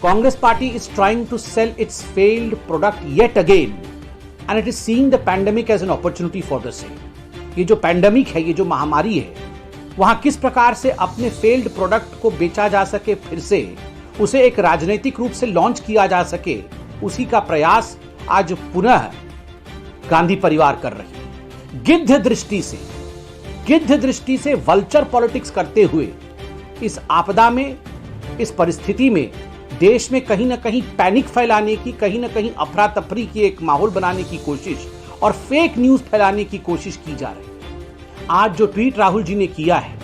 Congress party is trying to sell its failed product yet again and it is seeing the pandemic as an opportunity for the same. ये जो pandemic है, ये जो महामारी है, वहां किस प्रकार से अपने फेल्ड प्रोडक्ट को बेचा जा सके, फिर से उसे एक राजनीतिक रूप से लॉन्च किया जा सके, उसी का प्रयास आज पुनः गांधी परिवार कर रही है। गिद्ध दृष्टि से वल्चर पॉलिटिक्स करते हुए इस आपदा में, इस परिस्थिति में देश में कहीं ना कहीं पैनिक फैलाने की, कहीं ना कहीं अफरा तफरी की एक माहौल बनाने की कोशिश और फेक न्यूज फैलाने की कोशिश की जा रही है। आज जो ट्वीट राहुल जी ने किया है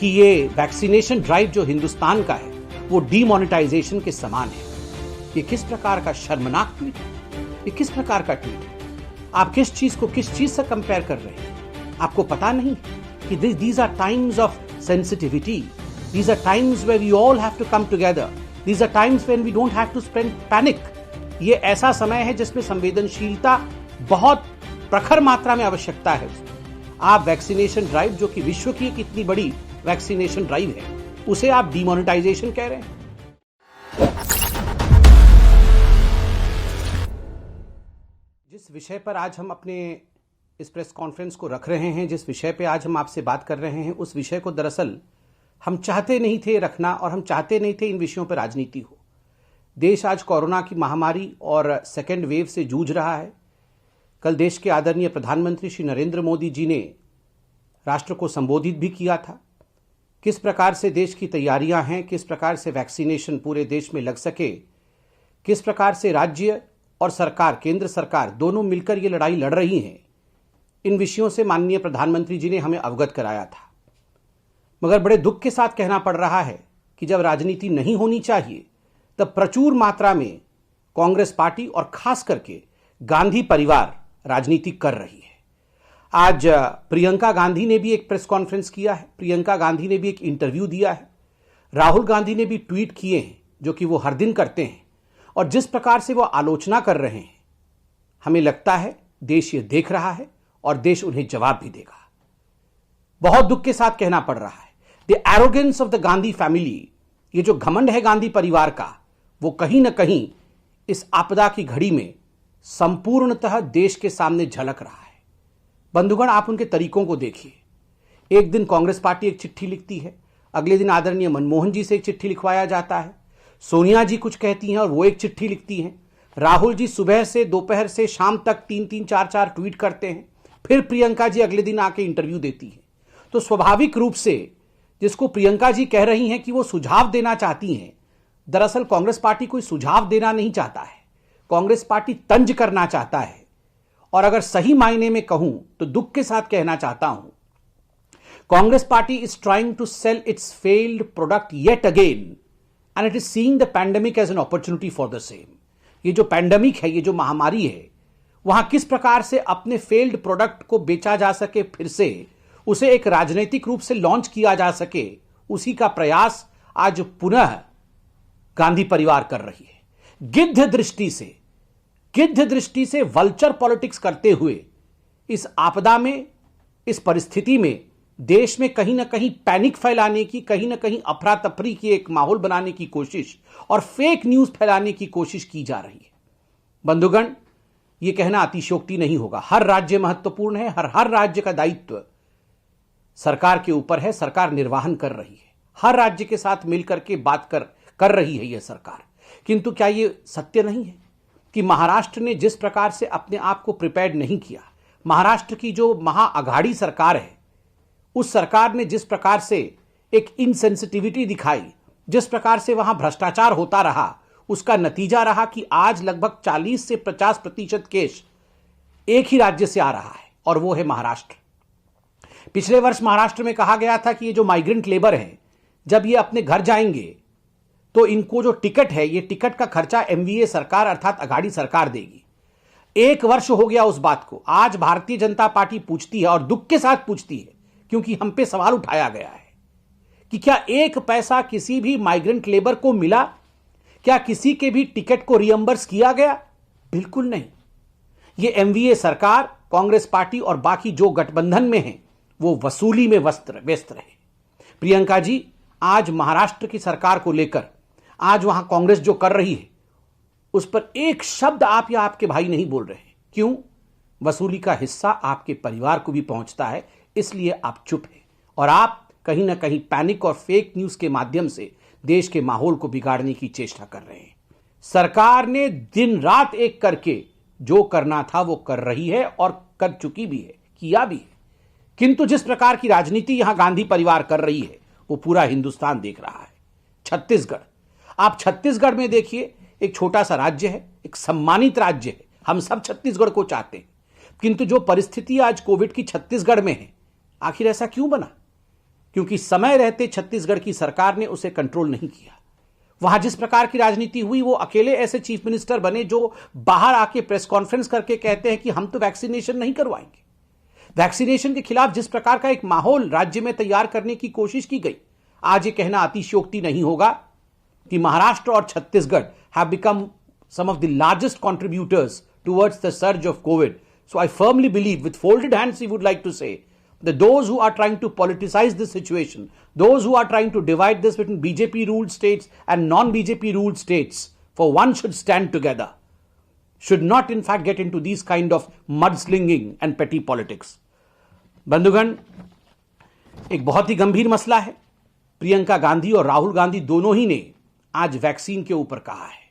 कि ये वैक्सीनेशन ड्राइव जो हिंदुस्तान का है वो डीमोनेटाइजेशन के समान है, ये किस प्रकार का शर्मनाक ट्वीट है, ये किस प्रकार का ट्वीट है? आप किस चीज को किस चीज से कंपेयर कर रहे हैं? आपको पता नहीं कि these are times of sensitivity, these are times where we all have to come together, these are times when we don't have to spread panic. ये ऐसा समय है जिसमें संवेदनशीलता बहुत प्रखर मात्रा में आवश्यकता है। आप वैक्सीनेशन ड्राइव, जो कि विश्व की एक इतनी बड़ी वैक्सीनेशन ड्राइव है, उसे आप डीमोनेटाइजेशन कह रहे हैं। जिस विषय पर आज हम अपने इस प्रेस कॉन्फ्रेंस को रख रहे हैं, जिस विषय पे आज हम आपसे बात कर रहे हैं, उस विषय को दरअसल हम चाहते नहीं थे रखना और हम चाहते नहीं थे इन विषयों पर राजनीति हो। देश आज कोरोना की महामारी और सेकेंड वेव से जूझ रहा है। कल देश के आदरणीय प्रधानमंत्री श्री नरेंद्र मोदी जी ने राष्ट्र को संबोधित भी किया था। किस प्रकार से देश की तैयारियां हैं, किस प्रकार से वैक्सीनेशन पूरे देश में लग सके, किस प्रकार से राज्य और सरकार, केंद्र सरकार दोनों मिलकर ये लड़ाई लड़ रही हैं, इन विषयों से माननीय प्रधानमंत्री जी ने हमें अवगत कराया था। मगर बड़े दुख के साथ कहना पड़ रहा है कि जब राजनीति नहीं होनी चाहिए तब प्रचुर मात्रा में कांग्रेस पार्टी और खास करके गांधी परिवार राजनीति कर रही है। आज प्रियंका गांधी ने भी एक प्रेस कॉन्फ्रेंस किया है, प्रियंका गांधी ने भी एक इंटरव्यू दिया है, राहुल गांधी ने भी ट्वीट किए हैं, जो कि वो हर दिन करते हैं, और जिस प्रकार से वो आलोचना कर रहे हैं, हमें लगता है देश ये देख रहा है और देश उन्हें जवाब भी देगा। बहुत दुख के साथ कहना पड़ रहा है, the arrogance of the Gandhi family, ये जो घमंड है गांधी परिवार का, वो कहीं ना कहीं इस आपदा की घड़ी में संपूर्णतः देश के सामने झलक रहा है। बंधुगण, आप उनके तरीकों को देखिए। एक दिन कांग्रेस पार्टी एक चिट्ठी लिखती है, अगले दिन आदरणीय मनमोहन जी से एक चिट्ठी लिखवाया जाता है, सोनिया जी कुछ कहती हैं और वो एक चिट्ठी लिखती हैं, राहुल जी सुबह से दोपहर से शाम तक 3-3, 4-4 ट्वीट करते हैं, फिर प्रियंका जी अगले दिन आके इंटरव्यू देती हैं। तो स्वाभाविक रूप से जिसको प्रियंका जी कह रही हैं कि वो सुझाव देना चाहती हैं, दरअसल कांग्रेस पार्टी कोई सुझाव देना नहीं चाहता है, कांग्रेस पार्टी तंज करना चाहता है। और अगर सही मायने में कहूं तो दुख के साथ कहना चाहता हूं, Congress party is trying to sell its failed product yet again and it is seeing the pandemic as an opportunity for the same. ये जो पैंडेमिक है, ये जो महामारी है, वहां किस प्रकार से अपने फेल्ड प्रोडक्ट को बेचा जा सके, फिर से उसे एक राजनीतिक रूप से लॉन्च किया जा सके, उसी का प्रयास आज पुनः गांधी परिवार कर रही है। गिद्ध दृष्टि से वल्चर पॉलिटिक्स करते हुए इस आपदा में, इस परिस्थिति में देश में कहीं ना कहीं पैनिक फैलाने की, कहीं ना कहीं अफरा तफरी की एक माहौल बनाने की कोशिश और फेक न्यूज फैलाने की कोशिश की जा रही है। बंधुगण, यह कहना अतिशयोक्ति नहीं होगा। हर राज्य महत्वपूर्ण है, हर राज्य का दायित्व सरकार के ऊपर है, सरकार निर्वाहन कर रही है, हर राज्य के साथ मिलकर के बात कर रही है यह सरकार। किंतु क्या यह सत्य नहीं है कि महाराष्ट्र ने जिस प्रकार से अपने आप को प्रिपेयर्ड नहीं किया, महाराष्ट्र की जो महाअघाड़ी सरकार है, उस सरकार ने जिस प्रकार से एक इनसेंसिटिविटी दिखाई, जिस प्रकार से वहां भ्रष्टाचार होता रहा, उसका नतीजा रहा कि आज लगभग 40 से 50% केस एक ही राज्य से आ रहा है और वो है महाराष्ट्र। पिछले वर्ष महाराष्ट्र में कहा गया था कि ये जो माइग्रेंट लेबर है, जब ये अपने घर जाएंगे तो इनको जो टिकट है, ये टिकट का खर्चा एमवीए सरकार अर्थात अघाड़ी सरकार देगी। 1 वर्ष हो गया उस बात को। आज भारतीय जनता पार्टी पूछती है और दुख के साथ पूछती है, क्योंकि हम पे सवाल उठाया गया है कि क्या 1 पैसा किसी भी माइग्रेंट लेबर को मिला? क्या किसी के भी टिकट को रियंबर्स किया गया? बिल्कुल नहीं। ये एमवीए सरकार, कांग्रेस पार्टी और बाकी जो गठबंधन में है, वो वसूली में व्यस्त रहे। प्रियंका जी, आज महाराष्ट्र की सरकार को लेकर आज वहां कांग्रेस जो कर रही है उस पर एक शब्द आप या आपके भाई नहीं बोल रहे हैं। क्यों? वसूली का हिस्सा आपके परिवार को भी पहुंचता है, इसलिए आप चुप हैं और आप कहीं ना कहीं पैनिक और फेक न्यूज के माध्यम से देश के माहौल को बिगाड़ने की चेष्टा कर रहे हैं। सरकार ने दिन रात एक करके जो करना था वो कर रही है और कर चुकी भी है, किया भी है। किंतु जिस प्रकार की राजनीति यहां गांधी परिवार कर रही है वो पूरा हिंदुस्तान देख रहा है। छत्तीसगढ़, आप छत्तीसगढ़ में देखिए, एक छोटा सा राज्य है, एक सम्मानित राज्य है, हम सब छत्तीसगढ़ को चाहते हैं, किंतु जो परिस्थिति आज कोविड की छत्तीसगढ़ में है, आखिर ऐसा क्यों बना? क्योंकि समय रहते छत्तीसगढ़ की सरकार ने उसे कंट्रोल नहीं किया। वहां जिस प्रकार की राजनीति हुई, वो अकेले ऐसे चीफ मिनिस्टर बने जो बाहर आके प्रेस कॉन्फ्रेंस करके कहते हैं कि हम तो वैक्सीनेशन नहीं करवाएंगे। वैक्सीनेशन के खिलाफ जिस प्रकार का एक माहौल राज्य में तैयार करने की कोशिश की गई, आज ये कहना अतिशयोक्ति नहीं होगा कि महाराष्ट्र और Chhattisgarh have become some of the largest contributors towards the surge of COVID. So I firmly believe, with folded hands, we would like to say that those who are trying to politicize this situation, those who are trying to divide this between BJP ruled states and non-BJP ruled states, for one should stand together, should not in fact get into these kind of mudslinging and petty politics. बंधुगण, एक बहुत ही गंभीर मसला है। प्रियंका गांधी और राहुल गांधी दोनों ही ने आज वैक्सीन के ऊपर कहा है।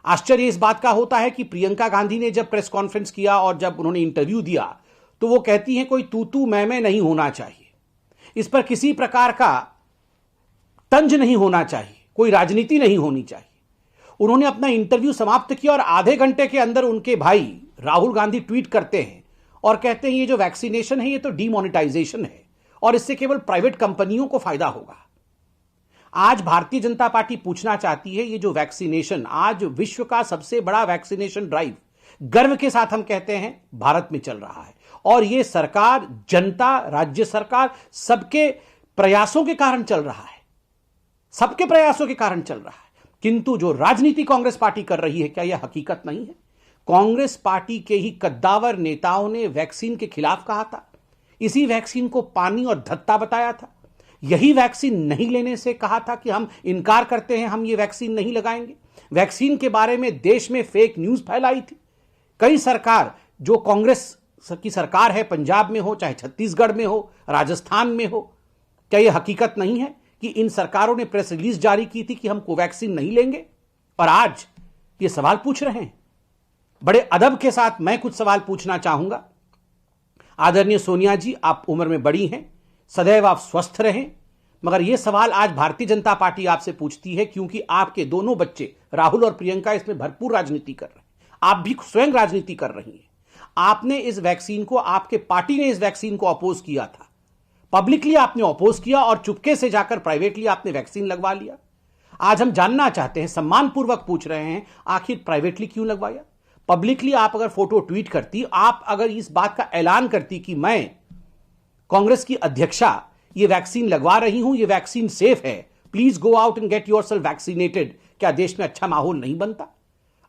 आश्चर्य इस बात का होता है कि प्रियंका गांधी ने जब प्रेस कॉन्फ्रेंस किया और जब उन्होंने इंटरव्यू दिया तो वो कहती हैं कोई तू तू मैं नहीं होना चाहिए, इस पर किसी प्रकार का तंज नहीं होना चाहिए, कोई राजनीति नहीं होनी चाहिए। उन्होंने अपना इंटरव्यू समाप्त किया और आधे घंटे के अंदर उनके भाई राहुल गांधी ट्वीट करते हैं और कहते हैं ये जो वैक्सीनेशन है ये तो डीमोनेटाइजेशन है और इससे केवल प्राइवेट कंपनियों को फायदा होगा। आज भारतीय जनता पार्टी पूछना चाहती है, ये जो वैक्सीनेशन, आज विश्व का सबसे बड़ा वैक्सीनेशन ड्राइव गर्व के साथ हम कहते हैं भारत में चल रहा है और ये सरकार, जनता, राज्य सरकार सबके प्रयासों के कारण चल रहा है, सबके प्रयासों के कारण चल रहा है। किंतु जो राजनीति कांग्रेस पार्टी कर रही है, क्या यह हकीकत नहीं है? कांग्रेस पार्टी के ही कद्दावर नेताओं ने वैक्सीन के खिलाफ कहा था, इसी वैक्सीन को पानी और धत्ता बताया था, यही वैक्सीन नहीं लेने से कहा था कि हम इनकार करते हैं, हम ये वैक्सीन नहीं लगाएंगे। वैक्सीन के बारे में देश में फेक न्यूज फैलाई थी। कई सरकार, जो कांग्रेस की सरकार है, पंजाब में हो चाहे छत्तीसगढ़ में हो, राजस्थान में हो, क्या यह हकीकत नहीं है कि इन सरकारों ने प्रेस रिलीज जारी की थी कि हम कोवैक्सीन नहीं लेंगे? और आज ये सवाल पूछ रहे हैं। बड़े अदब के साथ मैं कुछ सवाल पूछना चाहूंगा। आदरणीय सोनिया जी, आप उम्र में बड़ी हैं, सदैव आप स्वस्थ रहें, मगर यह सवाल आज भारतीय जनता पार्टी आपसे पूछती है क्योंकि आपके दोनों बच्चे राहुल और प्रियंका इसमें भरपूर राजनीति कर रहे हैं, आप भी स्वयं राजनीति कर रही हैं। आपने इस वैक्सीन को, आपके पार्टी ने इस वैक्सीन को अपोज किया था, पब्लिकली आपने अपोज किया और चुपके से जाकर प्राइवेटली आपने वैक्सीन लगवा लिया। आज हम जानना चाहते हैं, सम्मानपूर्वक पूछ रहे हैं, आखिर प्राइवेटली क्यों लगवाया? पब्लिकली आप अगर फोटो ट्वीट करती, आप अगर इस बात का ऐलान करती कि मैं कांग्रेस की अध्यक्षा ये वैक्सीन लगवा रही हूं, ये वैक्सीन सेफ है, please go out and get yourself vaccinated, क्या देश में अच्छा माहौल नहीं बनता?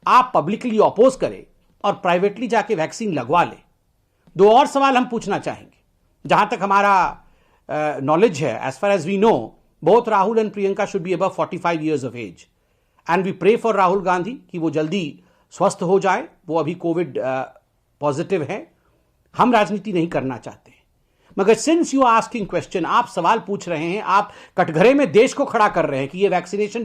आप पब्लिकली अपोज करें और प्राइवेटली जाके वैक्सीन लगवा ले। दो और सवाल हम पूछना चाहेंगे। जहां तक हमारा नॉलेज है, as far as we know, both Rahul and Priyanka should be above 45 years of age and we pray for Rahul Gandhi कि वो जल्दी स्वस्थ हो जाए। वो अभी कोविड पॉजिटिव है। हम राजनीति नहीं करना चाहते, मगर since you are asking question, आप सवाल पूछ रहे हैं, आप कटघरे में देश को खड़ा कर रहे हैं कि ये वैक्सीनेशन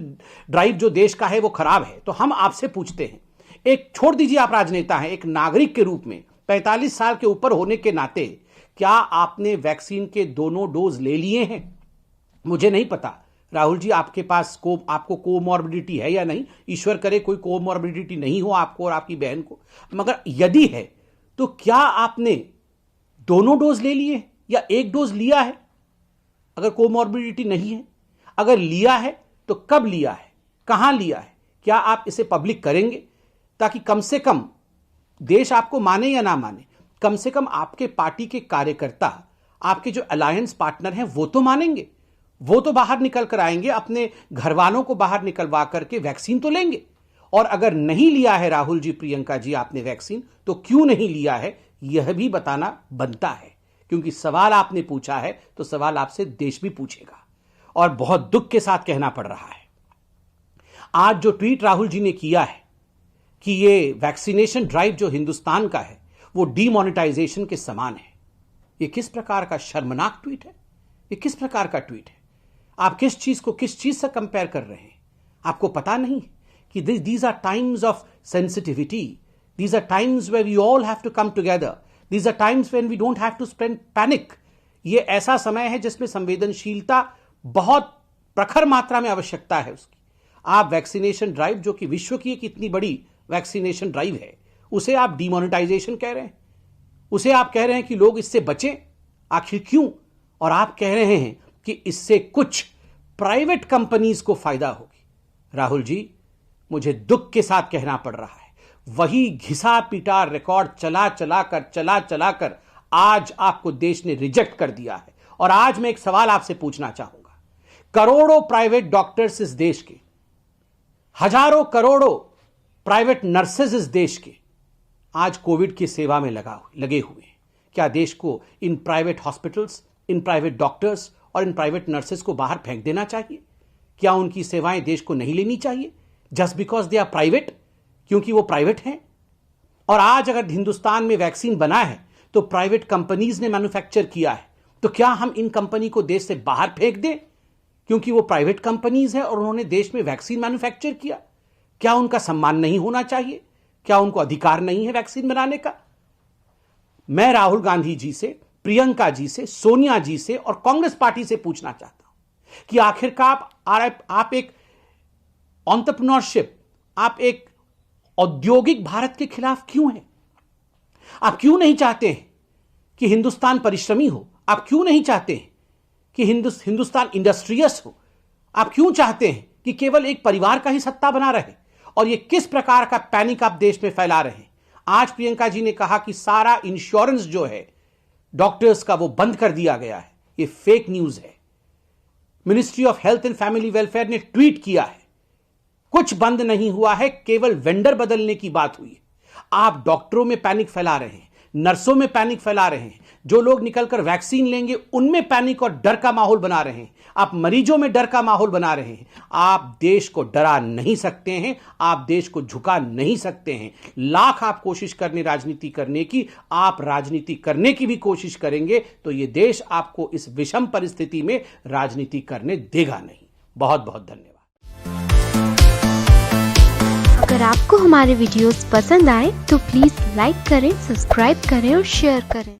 ड्राइव जो देश का है वो खराब है, तो हम आपसे पूछते हैं, एक छोड़ दीजिए आप राजनेता हैं, एक नागरिक के रूप में 45 साल के ऊपर होने के नाते क्या आपने वैक्सीन के दोनों डोज ले लिए हैं? मुझे नहीं पता राहुल जी आपके पास आपको कोमॉर्बिडिटी है या नहीं, ईश्वर करे कोई कोमॉर्बिडिटी नहीं हो आपको और आपकी बहन को, मगर यदि है तो क्या आपने दोनों डोज ले लिए या एक डोज लिया है? अगर कोमॉर्बिडिटी नहीं है, अगर लिया है तो कब लिया है, कहां लिया है? क्या आप इसे पब्लिक करेंगे ताकि कम से कम देश आपको माने या ना माने, कम से कम आपके पार्टी के कार्यकर्ता, आपके जो अलायंस पार्टनर हैं वो तो मानेंगे, वो तो बाहर निकल कर आएंगे, अपने घर वालों को बाहर निकलवा करके वैक्सीन तो लेंगे। और अगर नहीं लिया है राहुल जी, प्रियंका जी आपने वैक्सीन, तो क्यों नहीं लिया है यह भी बताना बनता है, क्योंकि सवाल आपने पूछा है तो सवाल आपसे देश भी पूछेगा। और बहुत दुख के साथ कहना पड़ रहा है, आज जो ट्वीट राहुल जी ने किया है कि ये वैक्सीनेशन ड्राइव जो हिंदुस्तान का है वो डीमोनेटाइजेशन के समान है, ये किस प्रकार का शर्मनाक ट्वीट है? ये किस प्रकार का ट्वीट है? आप किस चीज को किस चीज से कंपेयर कर रहे हैं? आपको पता नहीं कि these are times of sensitivity, these are times where we all have to come together, these are times when we don't have to spread panic. ये ऐसा समय है जिसमें संवेदनशीलता बहुत प्रखर मात्रा में आवश्यकता है उसकी। आप वैक्सीनेशन ड्राइव, जो कि विश्व की एक इतनी बड़ी वैक्सीनेशन ड्राइव है, उसे आप डीमोनेटाइजेशन कह रहे हैं, उसे आप कह रहे हैं कि लोग इससे बचें। आखिर क्यों? और आप कह रहे हैं कि इससे कुछ प्राइवेट कंपनीज को फायदा होगी। राहुल जी, मुझे दुख के साथ कहना पड़ रहा है, वही घिसा पीटा रिकॉर्ड चला चला कर आज आपको देश ने रिजेक्ट कर दिया है। और आज मैं एक सवाल आपसे पूछना चाहूंगा, करोड़ों प्राइवेट डॉक्टर्स इस देश के, हजारों करोड़ों प्राइवेट नर्सेज इस देश के आज कोविड की सेवा में लगे हुए हैं। क्या देश को in private hospitals, in private doctors और इन प्राइवेट नर्सेज को बाहर फेंक देना चाहिए? क्या उनकी सेवाएं देश को नहीं लेनी चाहिए just because they are private, क्योंकि वो प्राइवेट हैं? और आज अगर हिंदुस्तान में वैक्सीन बना है तो प्राइवेट कंपनीज ने मैन्युफैक्चर किया है, तो क्या हम इन कंपनी को देश से बाहर फेंक दें क्योंकि वो प्राइवेट कंपनीज है और उन्होंने देश में वैक्सीन मैन्युफैक्चर किया? क्या उनका सम्मान नहीं होना चाहिए? क्या उनको अधिकार नहीं है वैक्सीन बनाने का? मैं राहुल गांधी जी से, प्रियंका जी से, सोनिया जी से और कांग्रेस पार्टी से पूछना चाहता हूं कि आखिरकार आप एक एंटरप्रेन्योरशिप, आप एक औद्योगिक भारत के खिलाफ क्यों हैं? आप क्यों नहीं चाहते हैं कि हिंदुस्तान परिश्रमी हो? आप क्यों नहीं चाहते हैं कि हिंदुस्तान इंडस्ट्रियस हो? आप क्यों चाहते हैं कि केवल एक परिवार का ही सत्ता बना रहे? और ये किस प्रकार का पैनिक आप देश में फैला रहे हैं? आज प्रियंका जी ने कहा कि सारा इंश्योरेंस जो है डॉक्टर्स का वो बंद कर दिया गया है। ये फेक न्यूज है। Ministry of health and family welfare ने ट्वीट किया है, कुछ बंद नहीं हुआ है, केवल वेंडर बदलने की बात हुई है। आप डॉक्टरों में पैनिक फैला रहे हैं, नर्सों में पैनिक फैला रहे हैं, जो लोग निकलकर वैक्सीन लेंगे उनमें पैनिक और डर का माहौल बना रहे हैं, आप मरीजों में डर का माहौल बना रहे हैं। आप देश को डरा नहीं सकते हैं, आप देश को झुका नहीं सकते हैं। लाख आप कोशिश करने राजनीति करने की, आप राजनीति करने की भी कोशिश करेंगे तो यह देश आपको इस विषम परिस्थिति में राजनीति करने देगा नहीं। बहुत बहुत धन्यवाद। अगर आपको हमारे वीडियोस पसंद आए तो प्लीज लाइक करें, सब्सक्राइब करें और शेयर करें।